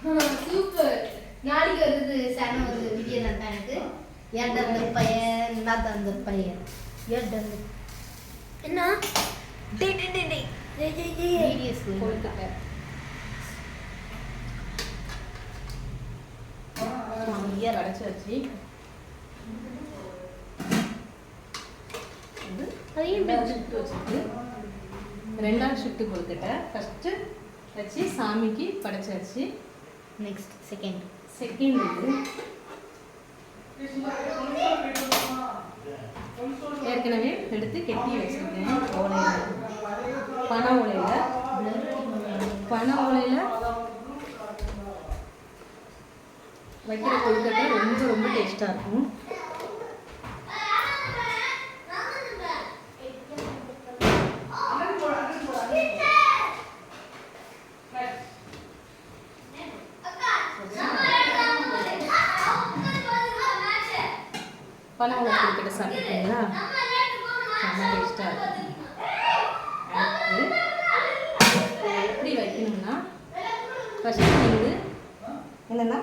Super. நாளைக்கு வருது சன வந்து வீடியோ தான் எனக்கு. ஏன்டா அந்த பையன் என்னடா அந்த பையன் ஏன்டா என்ன டேய் டேய் டேய் டேய் வீடியோஸ் போட்டுட்ட மாமியார் அடைச்சு வச்சு அதையும் ஷிஃப்ட் வச்சுட்டு ரெண்டாவது ஷிஃப்ட் கொடுத்துட்ட. ஃபஸ்ட்டு வச்சு சாமிக்கு படைச்சாச்சு. நெக்ஸ்ட் செகண்ட் இது ஏற்கனவே எடுத்து கெட்டி வச்சுருக்கேன். ஓலையில் பனை ஓலையில் வைக்கிற கொழுக்கட்டை ரொம்ப ரொம்ப டேஸ்ட்டாக இருக்கும். பனை ஓலை கொழுக்கட்டை சாப்பிட்டுருக்கீங்களா? ரொம்ப டேஸ்ட்டாக இருக்கும். எப்படி வைக்கணும்னா ஃபஸ்ட்டு வந்து என்னென்னா